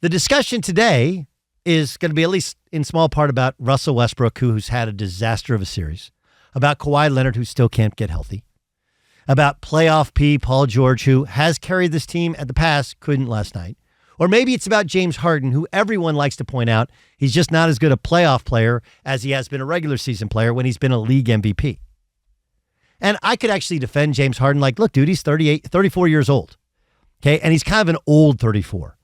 The discussion today is going to be, at least in small part, about Russell Westbrook, who's had a disaster of a series, about Kawhi Leonard, who still can't get healthy, about playoff P, Paul George, who has carried this team at the past, couldn't last night. Or maybe it's about James Harden, who everyone likes to point out he's just not as good a playoff player as he has been a regular season player when he's been a league MVP. And I could actually defend James Harden like, look, dude, he's 34 years old. Okay, and he's kind of an old 34.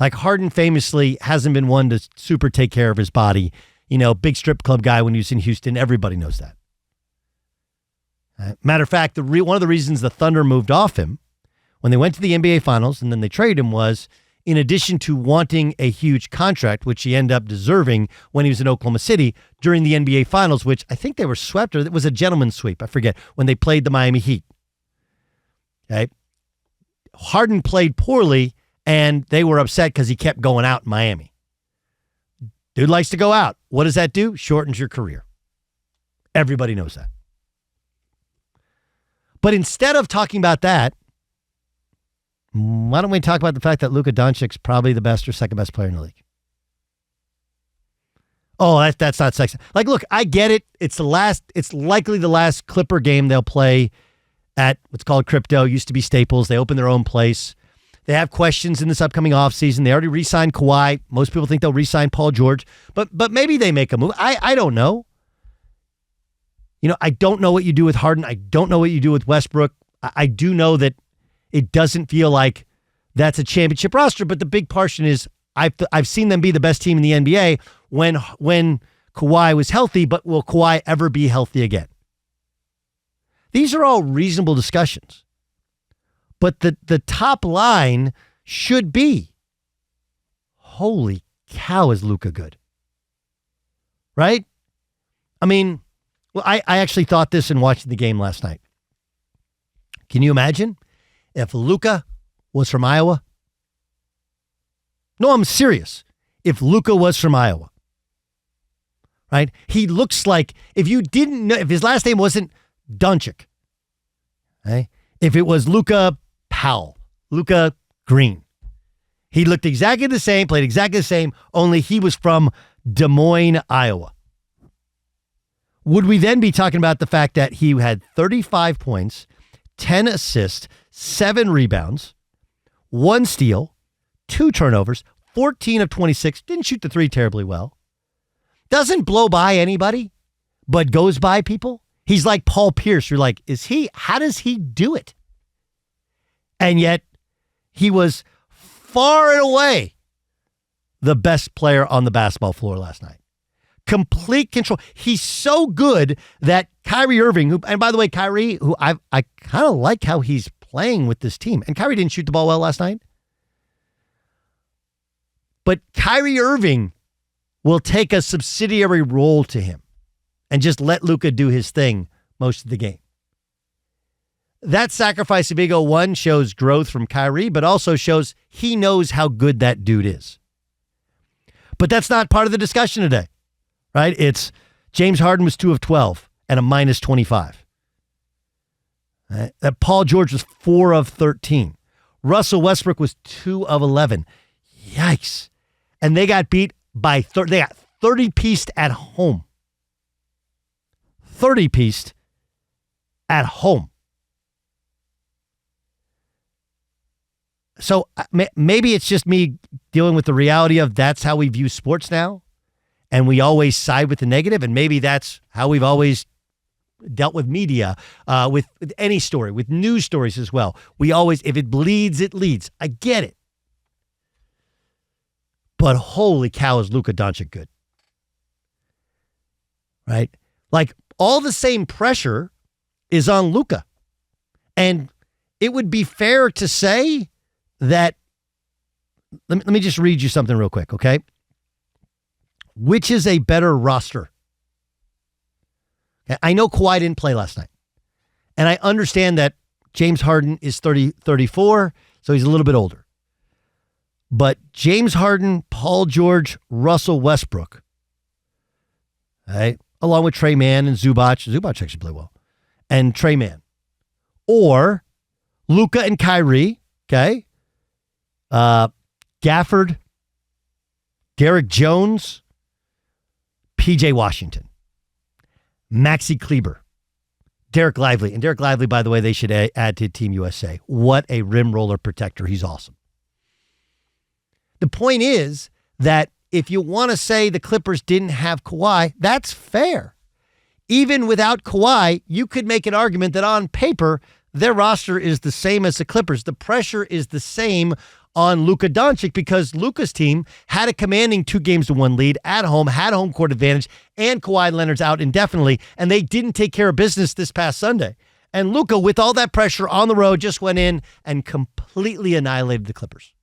Like Harden famously hasn't been one to super take care of his body. You know, big strip club guy when he was in Houston. Everybody knows that. Matter of fact, one of the reasons the Thunder moved off him when they went to the NBA Finals and then they traded him was, in addition to wanting a huge contract, which he ended up deserving when he was in Oklahoma City during the NBA Finals, which I think they were swept, or it was a gentleman's sweep, I forget, when they played the Miami Heat. Okay. Harden played poorly, and they were upset because he kept going out in Miami. Dude likes to go out. What does that do? Shortens your career. Everybody knows that. But instead of talking about that, why don't we talk about the fact that Luka Doncic's probably the best or second best player in the league? Oh, that's not sexy. Like, look, I get it. It's likely the last Clipper game they'll play at what's called Crypto. Used to be Staples. They open their own place. They have questions in this upcoming offseason. They already re-signed Kawhi. Most people think they'll re-sign Paul George. But maybe they make a move. I don't know. You know, I don't know what you do with Harden. I don't know what you do with Westbrook. I do know that it doesn't feel like that's a championship roster, but the big portion is I've seen them be the best team in the NBA when Kawhi was healthy, but will Kawhi ever be healthy again? These are all reasonable discussions. But the top line should be, holy cow, is Luka good? Right? I mean, well, I actually thought this in watching the game last night. Can you imagine if Luka was from Iowa? No, I'm serious. If Luka was from Iowa, right? He looks like, if you didn't know, if his last name wasn't Doncic, right? If it was Luka Powell, Luka Green, he looked exactly the same, played exactly the same, only he was from Des Moines, Iowa. Would we then be talking about the fact that he had 35 points, 10 assists, 7 rebounds, 1 steal, 2 turnovers, 14 of 26, didn't shoot the 3 terribly well, doesn't blow by anybody, but goes by people? He's like Paul Pierce. You're like, how does he do it? And yet, he was far and away the best player on the basketball floor last night. Complete control. He's so good that Kyrie Irving, who, and by the way, Kyrie, who I kind of like how he's playing with this team. And Kyrie didn't shoot the ball well last night. But Kyrie Irving will take a subsidiary role to him and just let Luka do his thing most of the game. That sacrifice of ego, one, shows growth from Kyrie, but also shows he knows how good that dude is. But that's not part of the discussion today, right? It's James Harden was 2 of 12 and a minus 25. Right? That Paul George was 4 of 13. Russell Westbrook was 2 of 11. Yikes. And they got beat by they got 30-pieced at home. 30-pieced at home. So maybe it's just me dealing with the reality of that's how we view sports now, and we always side with the negative, and maybe that's how we've always dealt with media, with any story, with news stories as well. We always, if it bleeds, it leads. I get it. But holy cow, is Luka Doncic good. Right? Like, all the same pressure is on Luka. And it would be fair to say that, let me just read you something real quick, okay? Which is a better roster? Okay, I know Kawhi didn't play last night. And I understand that James Harden is 34, so he's a little bit older. But James Harden, Paul George, Russell Westbrook, right, along with Trey Mann and Zubac. Zubac actually played well. And Trey Mann. Or Luka and Kyrie, okay? Gafford Derek Jones, PJ Washington, Maxi Kleber, Derek Lively. And Derek Lively, by the way, they should add to Team USA. What a rim roller protector. He's awesome. The point is that if you want to say the Clippers didn't have Kawhi, that's fair. Even without Kawhi, you could make an argument that on paper, their roster is the same as the Clippers. The pressure is the same on Luka Doncic because Luka's team had a commanding 2-1 lead at home, had home court advantage, and Kawhi Leonard's out indefinitely, and they didn't take care of business this past Sunday. And Luka, with all that pressure on the road, just went in and completely annihilated the Clippers.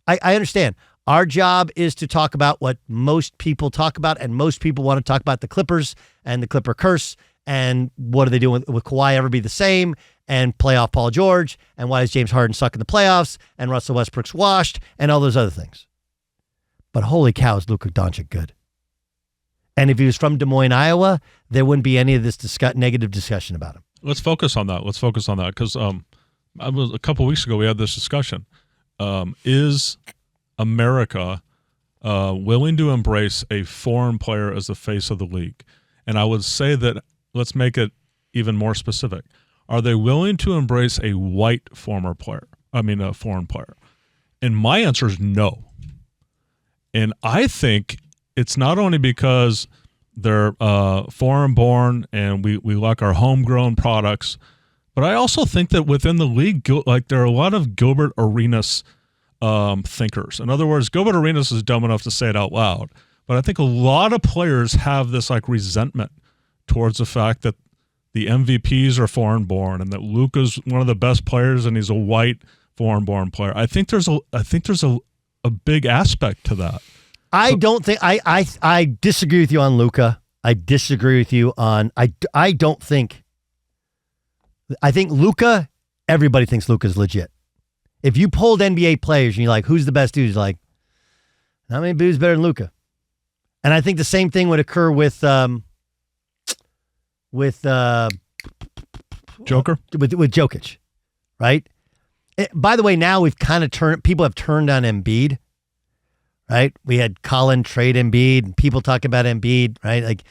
I understand. Our job is to talk about what most people talk about, and most people want to talk about the Clippers and the Clipper curse, and what are they doing with Kawhi ever be the same, and playoff Paul George, and why is James Harden stuck in the playoffs, and Russell Westbrook's washed, and all those other things. But holy cow, is Luka Doncic good. And if he was from Des Moines, Iowa, there wouldn't be any of this negative discussion about him. Let's focus on that. Because a couple of weeks ago we had this discussion. Is America willing to embrace a foreign player as the face of the league? And I would say that, let's make it even more specific. Are they willing to embrace a white foreign player? And my answer is no. And I think it's not only because they're foreign-born and we like our homegrown products, but I also think that within the league, there are a lot of Gilbert Arenas thinkers. In other words, Gilbert Arenas is dumb enough to say it out loud, but I think a lot of players have this resentment towards the fact that the MVPs are foreign-born and that Luka's one of the best players and he's a white foreign-born player. I think there's a big aspect to that. I don't think I disagree with you on Luka. I disagree with you on I don't think. I think Luka. Everybody thinks Luka's legit. If you polled NBA players and you're like, who's the best dude? He's like, not many dudes better than Luka. And I think the same thing would occur with Joker? With Jokic, right? By the way, now we've kind of people have turned on Embiid, right? We had Colin trade Embiid and people talking about Embiid, right? Like,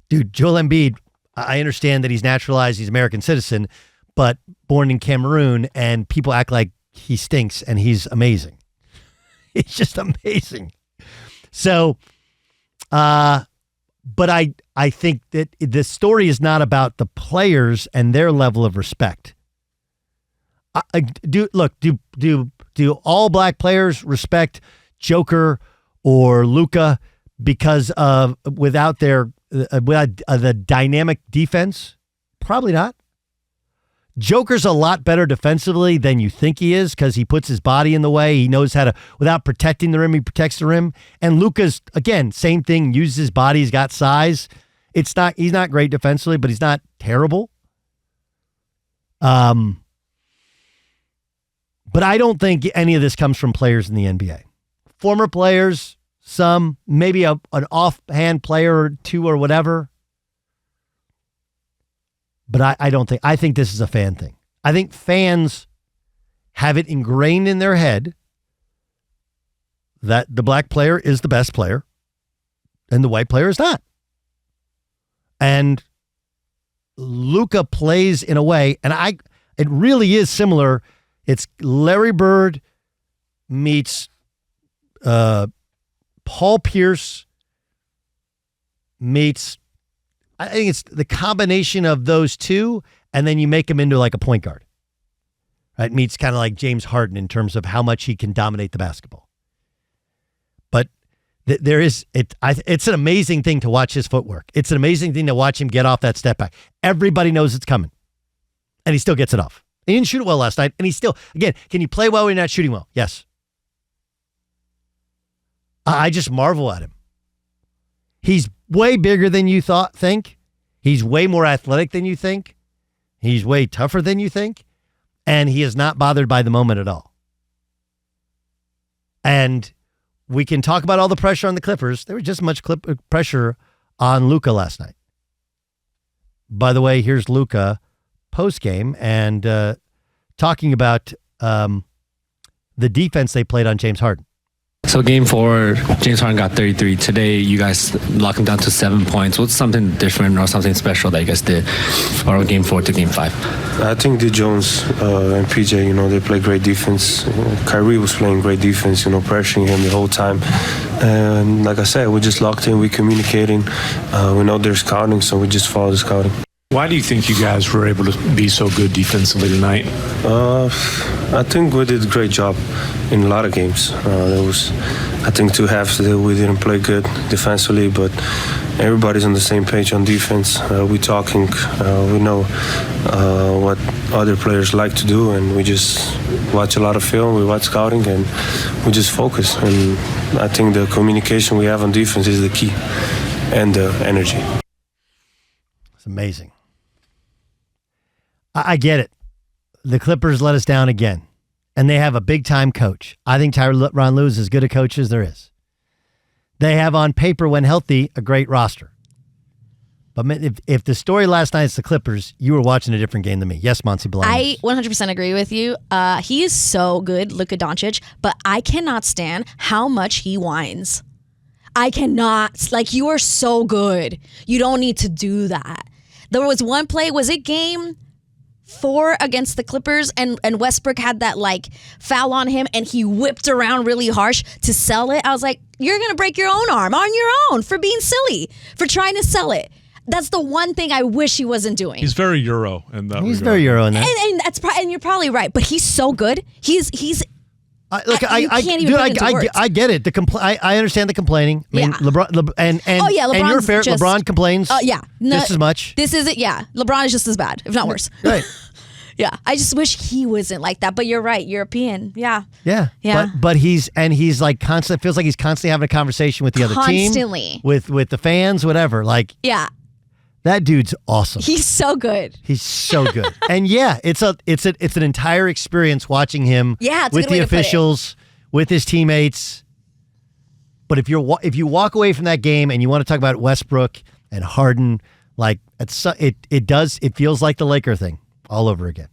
dude, Joel Embiid, I understand that he's naturalized, he's an American citizen, but born in Cameroon, and people act like he stinks and he's amazing. He's just amazing. So, but I think that the story is not about the players and their level of respect. Do all black players respect Joker or Luka because of without the dynamic defense? Probably not. Joker's a lot better defensively than you think he is because he puts his body in the way. He knows how to, without protecting the rim, he protects the rim. And Luka's, again, same thing, uses his body. He's got size. He's not great defensively, but he's not terrible. But I don't think any of this comes from players in the NBA. Former players, some, maybe an offhand player or two or whatever. But I think this is a fan thing. I think fans have it ingrained in their head that the black player is the best player and the white player is not. And Luka plays in a way, and it really is similar. It's Larry Bird meets Paul Pierce meets, I think it's the combination of those two, and then you make him into like a point guard. Right? Meets kind of like James Harden in terms of how much he can dominate the basketball. But it's an amazing thing to watch his footwork. It's an amazing thing to watch him get off that step back. Everybody knows it's coming, and he still gets it off. He didn't shoot it well last night, and he still, again, can you play well when you're not shooting well? Yes. I just marvel at him. He's way bigger than you think. He's way more athletic than you think. He's way tougher than you think. And he is not bothered by the moment at all. And we can talk about all the pressure on the Clippers. There was just much pressure on Luka last night. By the way, here's Luka post-game and talking about the defense they played on James Harden. So game 4, James Harden got 33. Today, you guys locked him down to 7 points. What's something different or something special that you guys did from game 4 to game 5? I think D. Jones and PJ, they play great defense. Kyrie was playing great defense, pressuring him the whole time. And like I said, we just locked in, we communicating. We know they're scouting, so we just follow the scouting. Why do you think you guys were able to be so good defensively tonight? I think we did a great job in a lot of games. There was, I think, 2 halves that we didn't play good defensively, but everybody's on the same page on defense. We're talking, we know what other players like to do, and we just watch a lot of film, we watch scouting, and we just focus. And I think the communication we have on defense is the key, and the energy. It's amazing. I get it. The Clippers let us down again, and they have a big-time coach. I think Tyronn Lue is as good a coach as there is. They have, on paper, when healthy, a great roster. But if the story last night is the Clippers, you were watching a different game than me. Yes, Monty Blanc. I 100% agree with you. He is so good, Luka Doncic, but I cannot stand how much he whines. I cannot. Like, you are so good. You don't need to do that. There was one play, was it game 4 against the Clippers, and Westbrook had that foul on him, and he whipped around really harsh to sell it. I was like, you're going to break your own arm on your own for being silly, for trying to sell it. That's the one thing I wish he wasn't doing. He's very Euro in that. He's very Euro in that. And that's and you're probably right, but he's so good. He's I get it. I understand the complaining. I mean, LeBron and you're fair. Just, LeBron complains. Just as much. This is it. Yeah, LeBron is just as bad, if not worse. Right. Yeah, I just wish he wasn't like that. But you're right, European. Yeah. Yeah. But he's like constant. Feels like he's constantly having a conversation with the other team. Constantly. With the fans, whatever. Yeah. That dude's awesome. He's so good. He's so good. And it's an entire experience watching him with the officials, with his teammates. But if you walk away from that game and you want to talk about Westbrook and Harden, it feels like the Laker thing all over again.